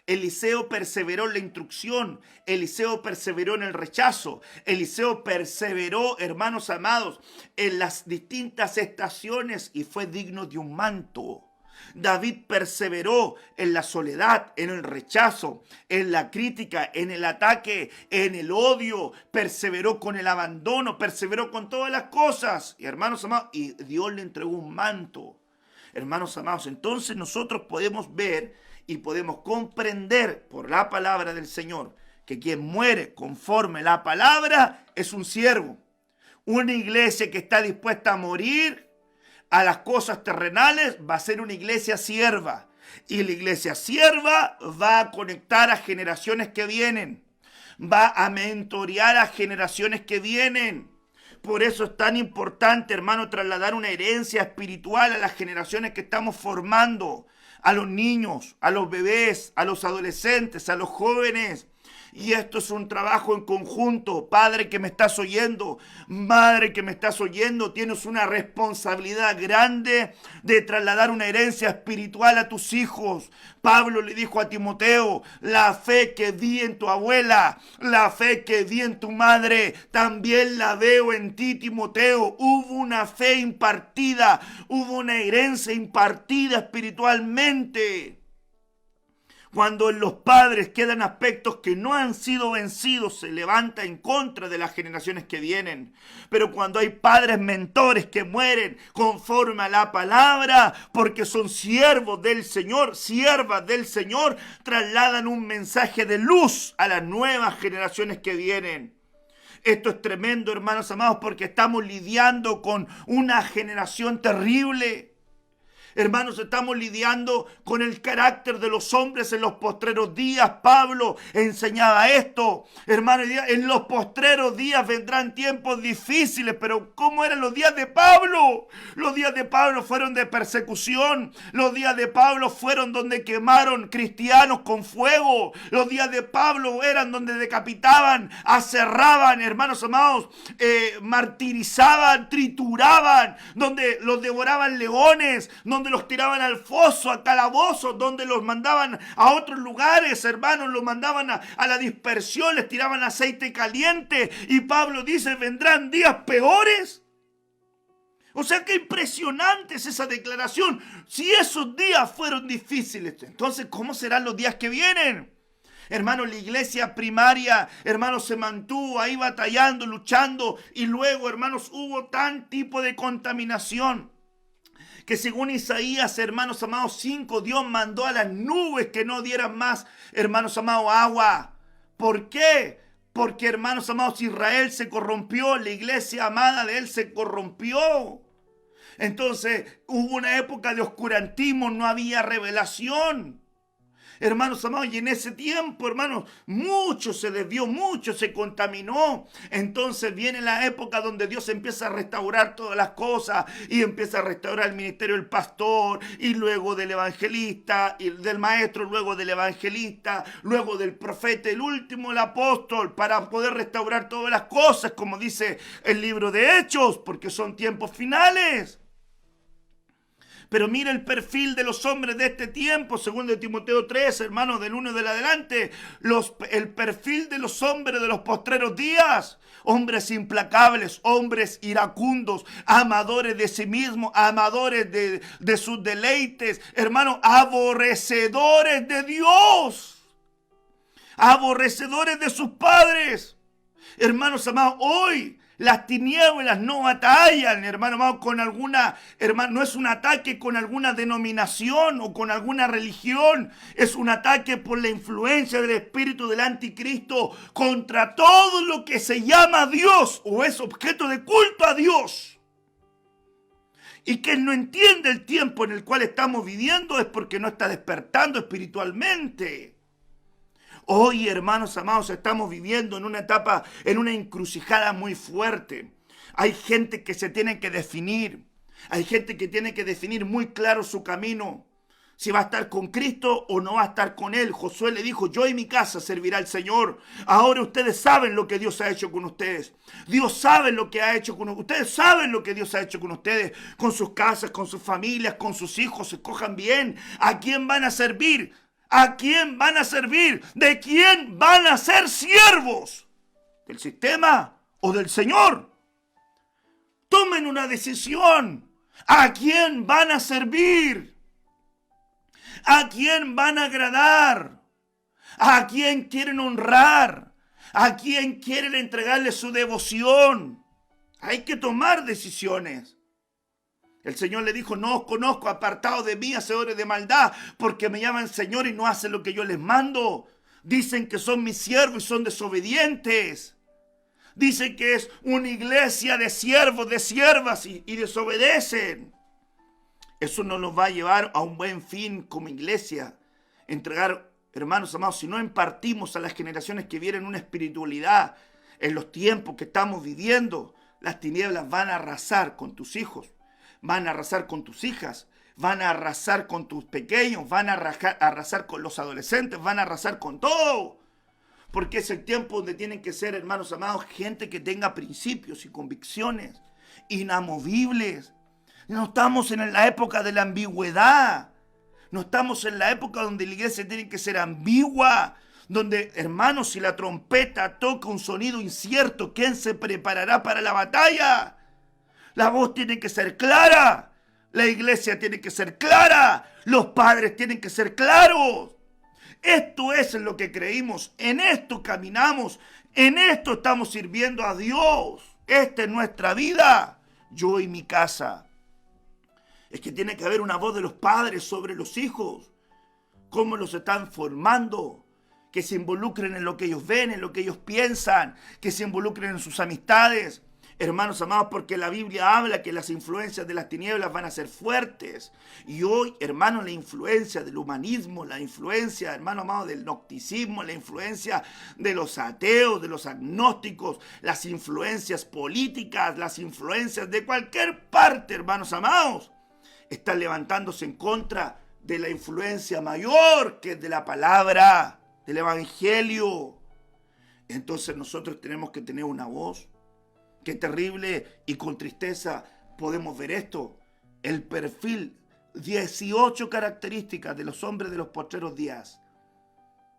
Eliseo perseveró en la instrucción, Eliseo perseveró en el rechazo, Eliseo perseveró, hermanos amados, en las distintas estaciones y fue digno de un manto. David perseveró en la soledad, en el rechazo, en la crítica, en el ataque, en el odio, perseveró con el abandono, perseveró con todas las cosas. Y hermanos amados, y Dios le entregó un manto. Hermanos amados, entonces nosotros podemos ver y podemos comprender por la palabra del Señor que quien muere conforme la palabra es un siervo. Una iglesia que está dispuesta a morir a las cosas terrenales va a ser una iglesia sierva. Y la iglesia sierva va a conectar a generaciones que vienen. Va a mentorear a generaciones que vienen. Por eso es tan importante, hermano, trasladar una herencia espiritual a las generaciones que estamos formando. A los niños, a los bebés, a los adolescentes, a los jóvenes. Y esto es un trabajo en conjunto. Padre que me estás oyendo, madre que me estás oyendo, tienes una responsabilidad grande de trasladar una herencia espiritual a tus hijos. Pablo le dijo a Timoteo, la fe que vi en tu abuela, la fe que vi en tu madre, también la veo en ti, Timoteo. Hubo una fe impartida, hubo una herencia impartida espiritualmente. Cuando en los padres quedan aspectos que no han sido vencidos, se levanta en contra de las generaciones que vienen. Pero cuando hay padres mentores que mueren conforme a la palabra, porque son siervos del Señor, siervas del Señor, trasladan un mensaje de luz a las nuevas generaciones que vienen. Esto es tremendo, hermanos amados, porque estamos lidiando con una generación terrible. Hermanos, estamos lidiando con el carácter de los hombres en los postreros días. Pablo enseñaba esto. Hermanos, en los postreros días vendrán tiempos difíciles. Pero ¿cómo eran los días de Pablo? Los días de Pablo fueron de persecución. Los días de Pablo fueron donde quemaron cristianos con fuego. Los días de Pablo eran donde decapitaban, aserraban, hermanos amados, martirizaban, trituraban, donde los devoraban leones, donde los tiraban al foso, a calabozos, donde los mandaban a otros lugares, hermanos, los mandaban a la dispersión, les tiraban aceite caliente. Y Pablo dice, ¿vendrán días peores? O sea, qué impresionante es esa declaración. Si esos días fueron difíciles, entonces, ¿cómo serán los días que vienen? Hermanos, la iglesia primaria, hermanos, se mantuvo ahí batallando, luchando. Y luego, hermanos, hubo tal tipo de contaminación que según Isaías, hermanos amados 5, Dios mandó a las nubes que no dieran más, hermanos amados, agua. ¿Por qué? Porque, hermanos amados, Israel se corrompió, la iglesia amada de él se corrompió. Entonces hubo una época de oscurantismo, no había revelación. Hermanos amados, y en ese tiempo, hermanos, mucho se desvió, mucho se contaminó. Entonces viene la época donde Dios empieza a restaurar todas las cosas y empieza a restaurar el ministerio del pastor y luego del evangelista y del maestro, luego del evangelista, luego del profeta, el último, el apóstol, para poder restaurar todas las cosas, como dice el libro de Hechos, porque son tiempos finales. Pero mira el perfil de los hombres de este tiempo, según de Timoteo 3, hermanos, del 1 del adelante. El perfil de los hombres de los postreros días. Hombres implacables, hombres iracundos, amadores de sí mismos, amadores de sus deleites. Hermanos, aborrecedores de Dios. Aborrecedores de sus padres. Hermanos amados, hoy las tinieblas no batallan, hermano amado, con alguna, hermano, no es un ataque con alguna denominación o con alguna religión, es un ataque por la influencia del espíritu del anticristo contra todo lo que se llama Dios o es objeto de culto a Dios. Y quien no entiende el tiempo en el cual estamos viviendo es porque no está despertando espiritualmente. Hoy, hermanos amados, estamos viviendo en una etapa, en una encrucijada muy fuerte. Hay gente que se tiene que definir. Hay gente que tiene que definir muy claro su camino. Si va a estar con Cristo o no va a estar con Él. Josué le dijo, yo y mi casa servirá al Señor. Ahora ustedes saben lo que Dios ha hecho con ustedes. Dios sabe lo que ha hecho con ustedes. Ustedes saben lo que Dios ha hecho con ustedes. Con sus casas, con sus familias, con sus hijos. Escojan bien a quién van a servir. ¿A quién van a servir? ¿De quién van a ser siervos? ¿Del sistema o del Señor? Tomen una decisión. ¿A quién van a servir? ¿A quién van a agradar? ¿A quién quieren honrar? ¿A quién quieren entregarle su devoción? Hay que tomar decisiones. El Señor le dijo, no os conozco, apartados de mí, hacedores de maldad, porque me llaman Señor y no hacen lo que yo les mando. Dicen que son mis siervos y son desobedientes. Dicen que es una iglesia de siervos, de siervas y desobedecen. Eso no nos va a llevar a un buen fin como iglesia. Entregar, hermanos amados, si no impartimos a las generaciones que vienen una espiritualidad en los tiempos que estamos viviendo, las tinieblas van a arrasar con tus hijos. Van a arrasar con tus hijas, van a arrasar con tus pequeños, van a arrasar con los adolescentes, van a arrasar con todo. Porque es el tiempo donde tienen que ser, hermanos amados, gente que tenga principios y convicciones inamovibles. No estamos en la época de la ambigüedad. No estamos en la época donde la iglesia tiene que ser ambigua. Donde, hermanos, si la trompeta toca un sonido incierto, ¿quién se preparará para la batalla? La voz tiene que ser clara. La iglesia tiene que ser clara. Los padres tienen que ser claros. Esto es en lo que creímos. En esto caminamos. En esto estamos sirviendo a Dios. Esta es nuestra vida. Yo y mi casa. Es que tiene que haber una voz de los padres sobre los hijos. Cómo los están formando. Que se involucren en lo que ellos ven, en lo que ellos piensan. Que se involucren en sus amistades. Hermanos amados, porque la Biblia habla que las influencias de las tinieblas van a ser fuertes. Y hoy, hermanos, la influencia del humanismo, la influencia, hermano amado, del gnosticismo, la influencia de los ateos, de los agnósticos, las influencias políticas, las influencias de cualquier parte, hermanos amados, están levantándose en contra de la influencia mayor que es de la palabra, del evangelio. Entonces nosotros tenemos que tener una voz. Qué terrible y con tristeza podemos ver esto. El perfil, 18 características de los hombres de los postreros días.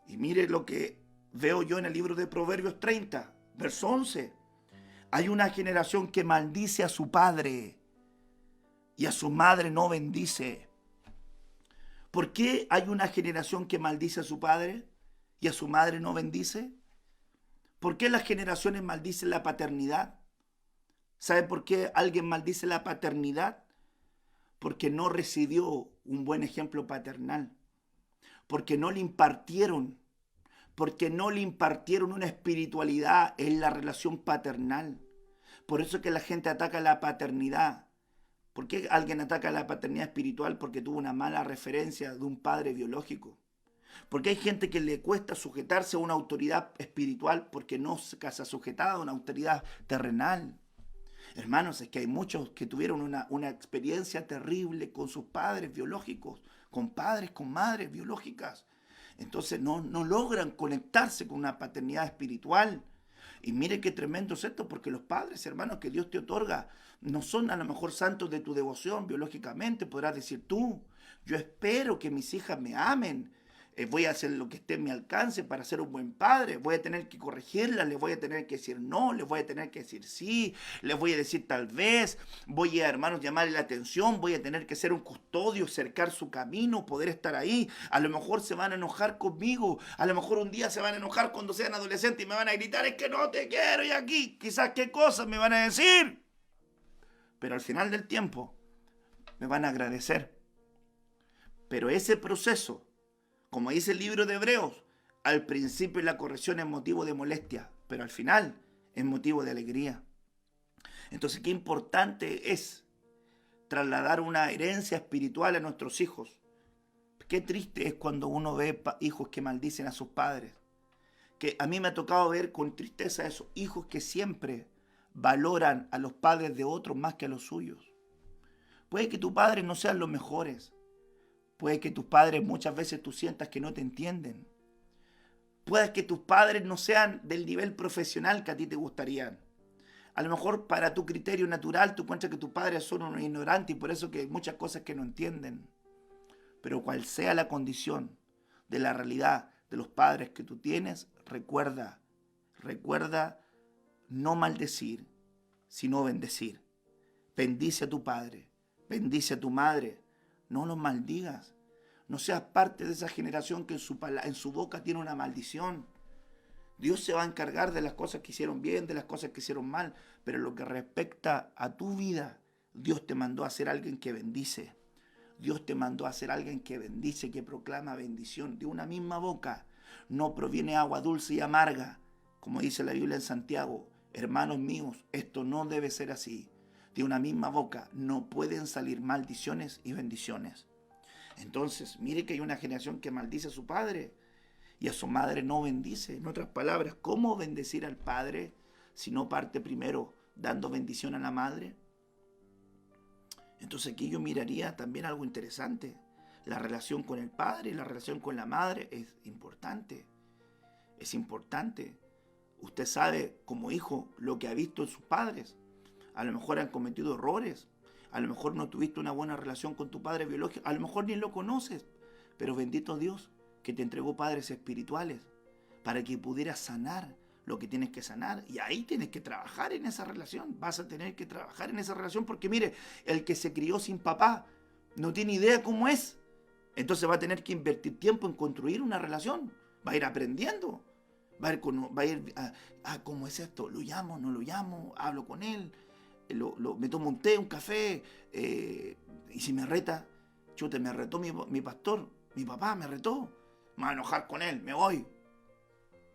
Y mire lo que veo yo en el libro de Proverbios 30, verso 11. Hay una generación que maldice a su padre y a su madre no bendice. ¿Por qué hay una generación que maldice a su padre y a su madre no bendice? ¿Por qué las generaciones maldicen la paternidad? ¿Sabe por qué alguien maldice la paternidad? Porque no recibió un buen ejemplo paternal. Porque no le impartieron. Porque no le impartieron una espiritualidad en la relación paternal. Por eso es que la gente ataca la paternidad. ¿Por qué alguien ataca la paternidad espiritual? Porque tuvo una mala referencia de un padre biológico. Porque hay gente que le cuesta sujetarse a una autoridad espiritual porque no se ha sujetado a una autoridad terrenal. Hermanos, es que hay muchos que tuvieron una experiencia terrible con sus padres biológicos, con padres, con madres biológicas. Entonces no logran conectarse con una paternidad espiritual. Y mire qué tremendo es esto, porque los padres, hermanos, que Dios te otorga, no son a lo mejor santos de tu devoción biológicamente, podrás decir tú. Yo espero que mis hijas me amen. Voy a hacer lo que esté en mi alcance para ser un buen padre. Voy a tener que corregirlas, les voy a tener que decir no, les voy a tener que decir sí, les voy a decir tal vez. Voy a, hermanos, llamarle la atención, voy a tener que ser un custodio, cercar su camino, poder estar ahí. A lo mejor se van a enojar conmigo, a lo mejor un día se van a enojar cuando sean adolescentes y me van a gritar, es que no te quiero y aquí, quizás qué cosas me van a decir. Pero al final del tiempo me van a agradecer. Pero ese proceso, como dice el libro de Hebreos, al principio la corrección es motivo de molestia, pero al final es motivo de alegría. Entonces, qué importante es trasladar una herencia espiritual a nuestros hijos. Qué triste es cuando uno ve hijos que maldicen a sus padres. Que a mí me ha tocado ver con tristeza esos hijos que siempre valoran a los padres de otros más que a los suyos. Puede que tus padres no sean los mejores. Puede que tus padres muchas veces tú sientas que no te entienden. Puede que tus padres no sean del nivel profesional que a ti te gustaría. A lo mejor para tu criterio natural tú encuentras que tus padres son unos ignorantes y por eso que hay muchas cosas que no entienden. Pero cual sea la condición de la realidad de los padres que tú tienes, recuerda no maldecir, sino bendecir. Bendice a tu padre, bendice a tu madre. No los maldigas. No seas parte de esa generación que en su boca tiene una maldición. Dios se va a encargar de las cosas que hicieron bien, de las cosas que hicieron mal. Pero lo que respecta a tu vida, Dios te mandó a ser alguien que bendice. Dios te mandó a ser alguien que bendice, que proclama bendición. De una misma boca no proviene agua dulce y amarga. Como dice la Biblia en Santiago, hermanos míos, esto no debe ser así. De una misma boca no pueden salir maldiciones y bendiciones. Entonces, mire que hay una generación que maldice a su padre y a su madre no bendice. En otras palabras, ¿cómo bendecir al padre si no parte primero dando bendición a la madre? Entonces aquí yo miraría también algo interesante. La relación con el padre y la relación con la madre es importante. Es importante. Usted sabe como hijo lo que ha visto en sus padres. A lo mejor han cometido errores, a lo mejor no tuviste una buena relación con tu padre biológico, a lo mejor ni lo conoces, pero bendito Dios que te entregó padres espirituales para que pudieras sanar lo que tienes que sanar. Y ahí tienes que trabajar en esa relación, vas a tener que trabajar en esa relación porque mire, el que se crió sin papá no tiene idea cómo es, entonces va a tener que invertir tiempo en construir una relación, va a ir aprendiendo, va a ir ¿cómo es esto? ¿Lo llamo? ¿No lo llamo? ¿Hablo con él? Me tomo un té, un café, y si me reta, chute, me retó mi pastor, mi papá me retó, me voy a enojar con él, me voy.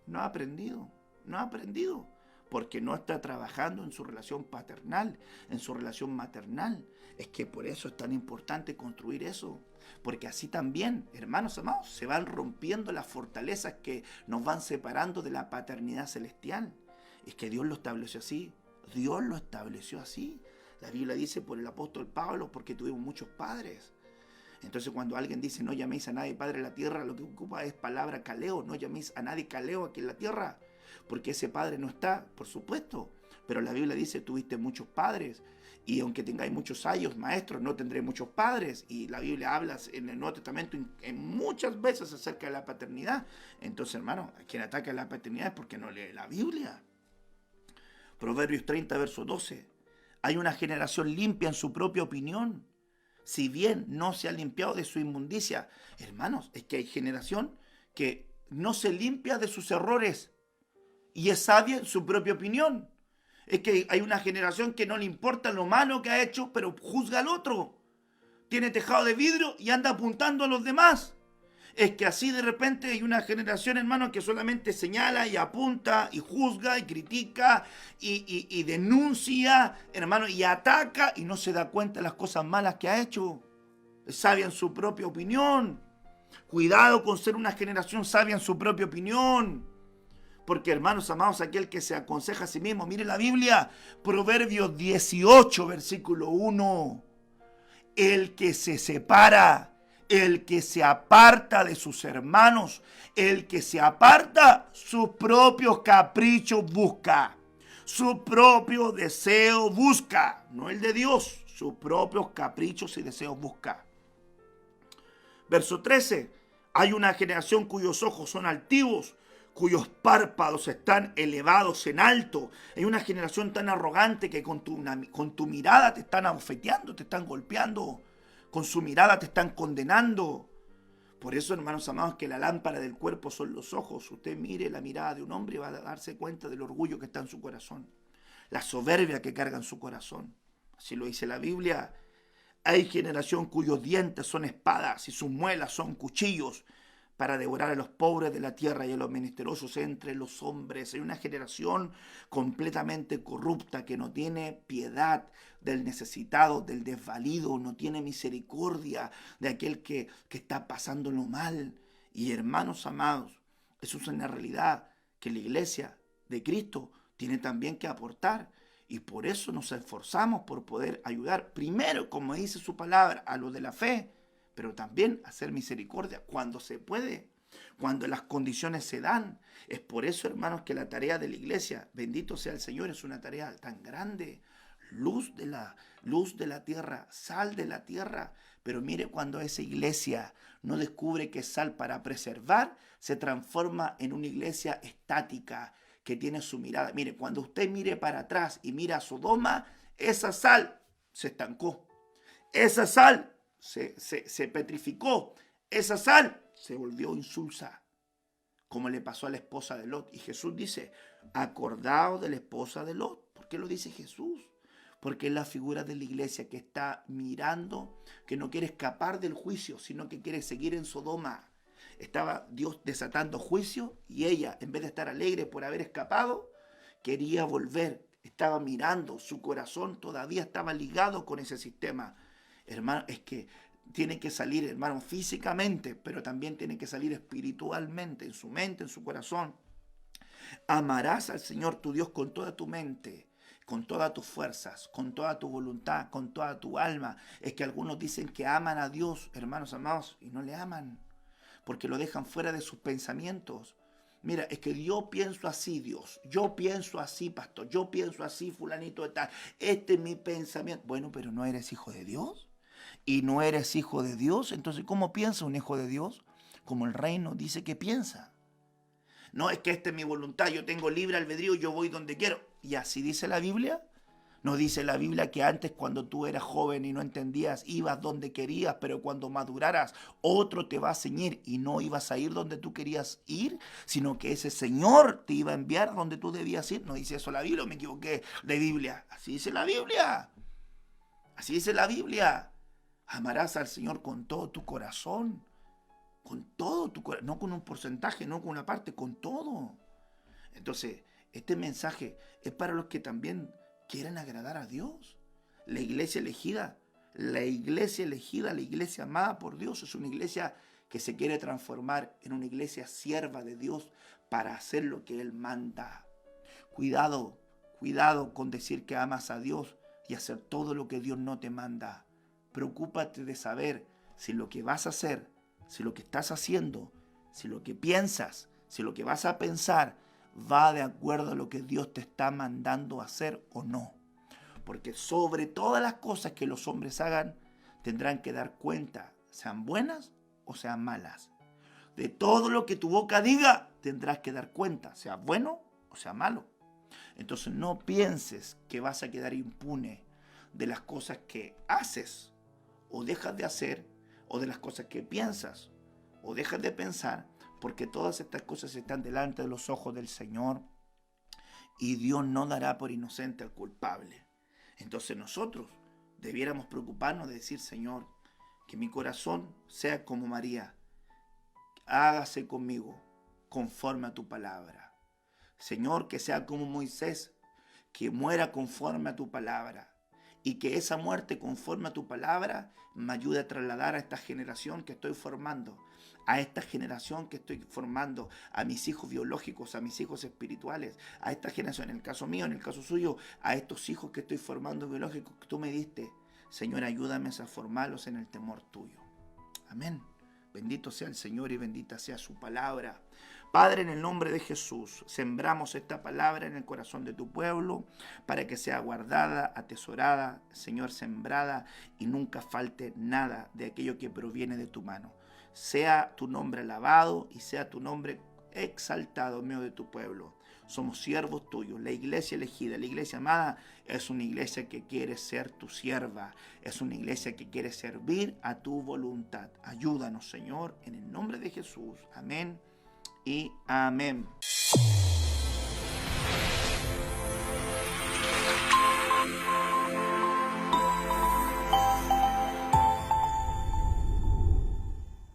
No ha aprendido, porque no está trabajando en su relación paternal, en su relación maternal. Es que por eso es tan importante construir eso, porque así también, hermanos amados, se van rompiendo las fortalezas que nos van separando de la paternidad celestial. Es que Dios lo estableció así. Dios lo estableció así. La Biblia dice por el apóstol Pablo, porque tuvimos muchos padres. Entonces cuando alguien dice no llaméis a nadie padre en la tierra, lo que ocupa es palabra caleo. No llaméis a nadie caleo aquí en la tierra, porque ese padre no está, por supuesto. Pero la Biblia dice tuviste muchos padres, y aunque tengáis muchos años maestros, no tendré muchos padres. Y la Biblia habla en el Nuevo Testamento en muchas veces acerca de la paternidad. Entonces, hermano, a quien ataca la paternidad es porque no lee la Biblia. Proverbios 30, verso 12. Hay una generación limpia en su propia opinión, si bien no se ha limpiado de su inmundicia. Hermanos, es que hay generación que no se limpia de sus errores y es sabia en su propia opinión. Es que hay una generación que no le importa lo malo que ha hecho, pero juzga al otro. Tiene tejado de vidrio y anda apuntando a los demás. Es que así de repente hay una generación, hermano, que solamente señala y apunta y juzga y critica y denuncia, hermano, y ataca y no se da cuenta de las cosas malas que ha hecho. Es sabia en su propia opinión. Cuidado con ser una generación sabia en su propia opinión. Porque, hermanos amados, aquel que se aconseja a sí mismo, mire la Biblia, Proverbios 18, versículo 1. El que se separa, el que se aparta de sus hermanos, el que se aparta, sus propios caprichos busca. Su propio deseo busca, no el de Dios, sus propios caprichos y deseos busca. Verso 13, hay una generación cuyos ojos son altivos, cuyos párpados están elevados en alto. Hay una generación tan arrogante que con tu mirada te están abofeteando, te están golpeando, con su mirada te están condenando. Por eso, hermanos amados, que la lámpara del cuerpo son los ojos. Usted mire la mirada de un hombre y va a darse cuenta del orgullo que está en su corazón, la soberbia que carga en su corazón. Así lo dice la Biblia. Hay generación cuyos dientes son espadas y sus muelas son cuchillos para devorar a los pobres de la tierra y a los menesterosos entre los hombres. Hay una generación completamente corrupta que no tiene piedad del necesitado, del desvalido, no tiene misericordia de aquel que está pasándolo mal. Y hermanos amados, eso es una realidad que la iglesia de Cristo tiene también que aportar. Y por eso nos esforzamos por poder ayudar, primero, como dice su palabra, a los de la fe, pero también hacer misericordia cuando se puede, cuando las condiciones se dan. Es por eso, hermanos, que la tarea de la iglesia, bendito sea el Señor, es una tarea tan grande. Luz de la tierra, sal de la tierra. Pero mire, cuando esa iglesia no descubre que es sal para preservar, se transforma en una iglesia estática, que tiene su mirada. Mire, cuando usted mire para atrás y mira a Sodoma, esa sal se estancó. Esa sal se petrificó. Esa sal se volvió insulsa, como le pasó a la esposa de Lot. Y Jesús dice, acordaos de la esposa de Lot. ¿Por qué lo dice Jesús? Porque es la figura de la iglesia que está mirando, que no quiere escapar del juicio, sino que quiere seguir en Sodoma. Estaba Dios desatando juicio y ella, en vez de estar alegre por haber escapado, quería volver. Estaba mirando, su corazón todavía estaba ligado con ese sistema. Hermano, es que tiene que salir, hermano, físicamente, pero también tiene que salir espiritualmente, en su mente, en su corazón. Amarás al Señor tu Dios con toda tu mente, con todas tus fuerzas, con toda tu voluntad, con toda tu alma. Es que algunos dicen que aman a Dios, hermanos amados, y no le aman, porque lo dejan fuera de sus pensamientos. Mira, es que yo pienso así, Dios. Yo pienso así, pastor. Yo pienso así, fulanito de tal. Este es mi pensamiento. Bueno, pero ¿no eres hijo de Dios? Y no eres hijo de Dios. Entonces, ¿cómo piensa un hijo de Dios? Como el reino dice que piensa. No, es que esta es mi voluntad. Yo tengo libre albedrío. Yo voy donde quiero. ¿Y así dice la Biblia? ¿No dice la Biblia que antes, cuando tú eras joven y no entendías, ibas donde querías, pero cuando maduraras otro te va a ceñir y no ibas a ir donde tú querías ir, sino que ese Señor te iba a enviar donde tú debías ir? ¿No dice eso la Biblia o me equivoqué de Biblia? Así dice la Biblia. Así dice la Biblia. Amarás al Señor con todo tu corazón. Con todo tu corazón. No con un porcentaje, no con una parte, con todo. Entonces, este mensaje es para los que también quieren agradar a Dios. La iglesia elegida, la iglesia amada por Dios, es una iglesia que se quiere transformar en una iglesia sierva de Dios para hacer lo que Él manda. Cuidado con decir que amas a Dios y hacer todo lo que Dios no te manda. Preocúpate de saber si lo que vas a hacer, si lo que estás haciendo, si lo que piensas, si lo que vas a pensar va de acuerdo a lo que Dios te está mandando hacer o no. Porque sobre todas las cosas que los hombres hagan, tendrán que dar cuenta, sean buenas o sean malas. De todo lo que tu boca diga, tendrás que dar cuenta, sea bueno o sea malo. Entonces no pienses que vas a quedar impune de las cosas que haces o dejas de hacer, o de las cosas que piensas o dejas de pensar, porque todas estas cosas están delante de los ojos del Señor y Dios no dará por inocente al culpable. Entonces nosotros debiéramos preocuparnos de decir, Señor, que mi corazón sea como María, hágase conmigo conforme a tu palabra. Señor, que sea como Moisés, que muera conforme a tu palabra. y que esa muerte, conforme a tu palabra, me ayude a trasladar a esta generación que estoy formando, a esta generación que estoy formando, a mis hijos biológicos, a mis hijos espirituales, a esta generación, en el caso mío, en el caso suyo, a estos hijos que estoy formando biológicos que tú me diste. Señor, ayúdame a formarlos en el temor tuyo. Amén. Bendito sea el Señor y bendita sea su palabra. Padre, en el nombre de Jesús, sembramos esta palabra en el corazón de tu pueblo para que sea guardada, atesorada, Señor, sembrada y nunca falte nada de aquello que proviene de tu mano. Sea tu nombre alabado y sea tu nombre exaltado en medio de tu pueblo. Somos siervos tuyos. La iglesia elegida, la iglesia amada, es una iglesia que quiere ser tu sierva. Es una iglesia que quiere servir a tu voluntad. Ayúdanos, Señor, en el nombre de Jesús. Amén y amén.